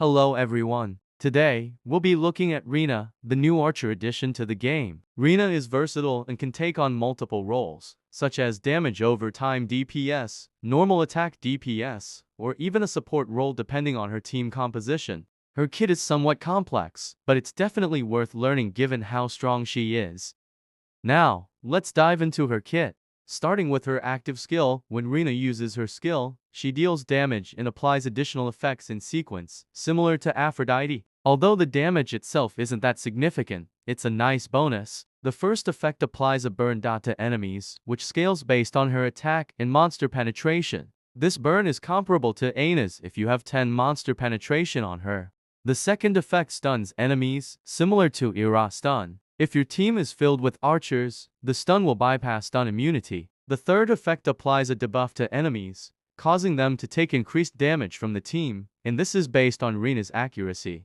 Hello everyone. Today, we'll be looking at Rina, the new archer addition to the game. Rina is versatile and can take on multiple roles, such as damage over time DPS, normal attack DPS, or even a support role depending on her team composition. Her kit is somewhat complex, but it's definitely worth learning given how strong she is. Now, let's dive into her kit. Starting with her active skill, when Rina uses her skill, she deals damage and applies additional effects in sequence, similar to Aphrodite. Although the damage itself isn't that significant, it's a nice bonus. The first effect applies a burn dot to enemies, which scales based on her attack and monster penetration. This burn is comparable to Aina's if you have 10 monster penetration on her. The second effect stuns enemies, similar to Ira stun. If your team is filled with archers, the stun will bypass stun immunity. The third effect applies a debuff to enemies, causing them to take increased damage from the team, and this is based on Rina's accuracy.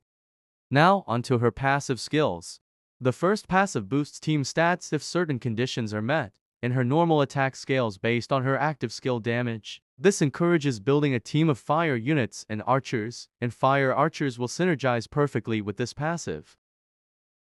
Now, onto her passive skills. The first passive boosts team stats if certain conditions are met, and her normal attack scales based on her active skill damage. This encourages building a team of fire units and fire archers will synergize perfectly with this passive.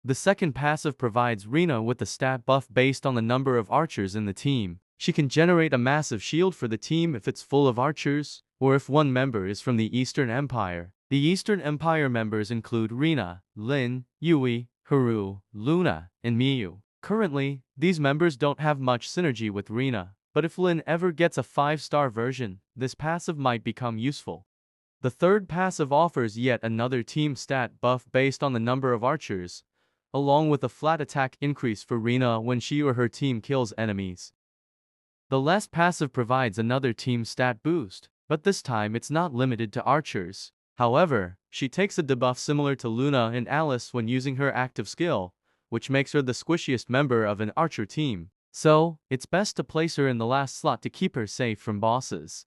The second passive provides Rina with a stat buff based on the number of archers in the team. She can generate a massive shield for the team if it's full of archers, or if one member is from the Eastern Empire. The Eastern Empire members include Rina, Lin, Yui, Haru, Luna, and Miyu. Currently, these members don't have much synergy with Rina, but if Lin ever gets a 5-star version, this passive might become useful. The third passive offers yet another team stat buff based on the number of archers, along with a flat attack increase for Rina when she or her team kills enemies. The last passive provides another team stat boost, but this time it's not limited to archers. However, she takes a debuff similar to Luna and Alice when using her active skill, which makes her the squishiest member of an archer team. So, it's best to place her in the last slot to keep her safe from bosses.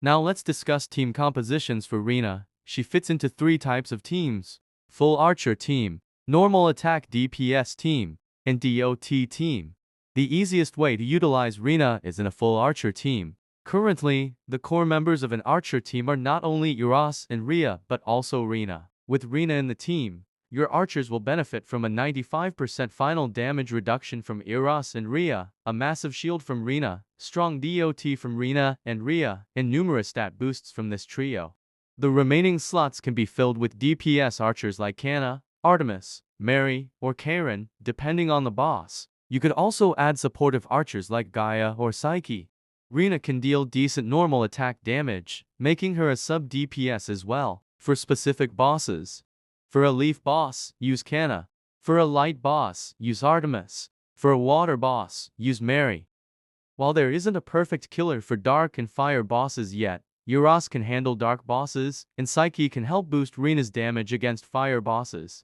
Now let's discuss team compositions for Rina. She fits into 3 types of teams: full archer team, normal attack DPS team, and DOT team. The easiest way to utilize Rina is in a full archer team. Currently, the core members of an archer team are not only Iras and Rhea but also Rina. With Rina in the team, your archers will benefit from a 95% final damage reduction from Iras and Rhea, a massive shield from Rina, strong DOT from Rina and Rhea, and numerous stat boosts from this trio. The remaining slots can be filled with DPS archers like Kana, Artemis, Mary, or Karen, depending on the boss. You could also add supportive archers like Gaia or Psyche. Rina can deal decent normal attack damage, making her a sub-DPS as well, for specific bosses. For a leaf boss, use Kana. For a light boss, use Artemis. For a water boss, use Mary. While there isn't a perfect killer for dark and fire bosses yet, Euros can handle dark bosses, and Psyche can help boost Rina's damage against fire bosses.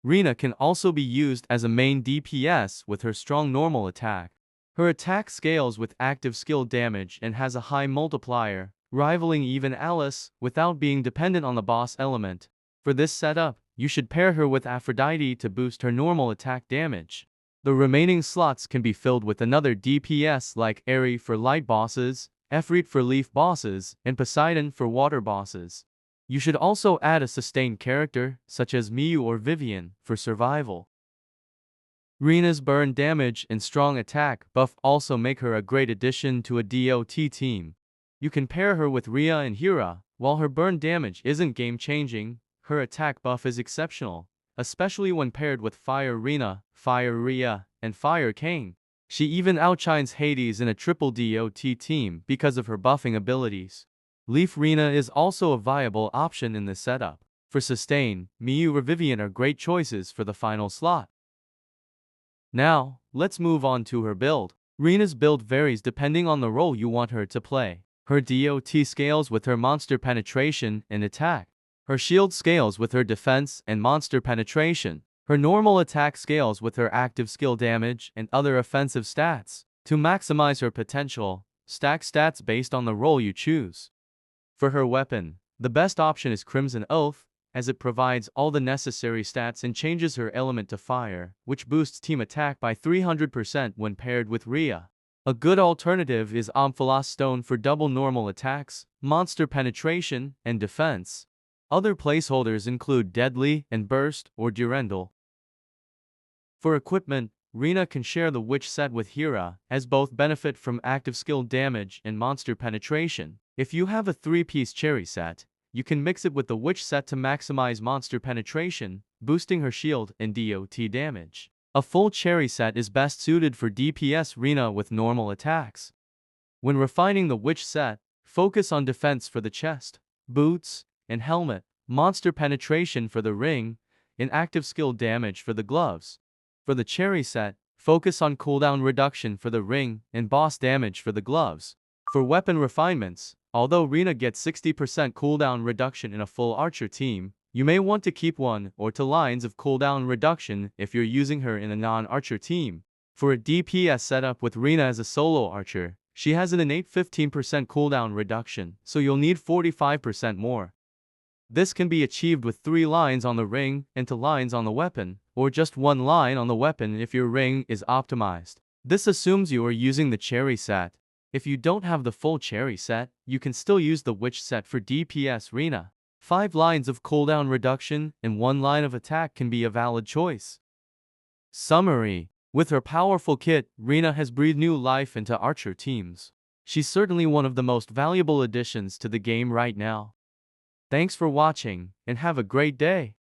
Rina can also be used as a main DPS with her strong normal attack. Her attack scales with active skill damage and has a high multiplier, rivaling even Alice, without being dependent on the boss element. For this setup, you should pair her with Aphrodite to boost her normal attack damage. The remaining slots can be filled with another DPS like Eri for light bosses, Efreet for leaf bosses, and Poseidon for water bosses. You should also add a sustained character, such as Miyu or Vivian, for survival. Rina's burn damage and strong attack buff also make her a great addition to a DOT team. You can pair her with Rhea and Hera. While her burn damage isn't game-changing, her attack buff is exceptional, especially when paired with Fire Rina, Fire Rhea, and Fire Cain. She even outshines Hades in a triple DOT team because of her buffing abilities. Leaf Rina is also a viable option in this setup. For sustain, Miyu or Vivian are great choices for the final slot. Now, let's move on to her build. Rina's build varies depending on the role you want her to play. Her DOT scales with her monster penetration and attack. Her shield scales with her defense and monster penetration. Her normal attack scales with her active skill damage and other offensive stats. To maximize her potential, stack stats based on the role you choose. For her weapon, the best option is Crimson Oath, as it provides all the necessary stats and changes her element to fire, which boosts team attack by 300% when paired with Rhea. A good alternative is Amphalos Stone for double normal attacks, monster penetration, and defense. Other placeholders include Deadly and Burst or Durendal. For equipment, Rina can share the Witch set with Hera, as both benefit from active skill damage and monster penetration. If you have a 3-piece Cherry set, you can mix it with the Witch set to maximize monster penetration, boosting her shield and DOT damage. A full Cherry set is best suited for DPS Rina with normal attacks. When refining the Witch set, focus on defense for the chest, boots, and helmet, monster penetration for the ring, and active skill damage for the gloves. For the Cherry set, focus on cooldown reduction for the ring and boss damage for the gloves. For weapon refinements, although Rina gets 60% cooldown reduction in a full archer team, you may want to keep 1 or 2 lines of cooldown reduction if you're using her in a non-archer team. For a DPS setup with Rina as a solo archer, she has an innate 15% cooldown reduction, so you'll need 45% more. This can be achieved with 3 lines on the ring and 2 lines on the weapon, or just 1 line on the weapon if your ring is optimized. This assumes you are using the Cherry set. If you don't have the full Cherry set, you can still use the Witch set for DPS Rina. 5 lines of cooldown reduction and 1 line of attack can be a valid choice. Summary: with her powerful kit, Rina has breathed new life into archer teams. She's certainly one of the most valuable additions to the game right now. Thanks for watching, and have a great day.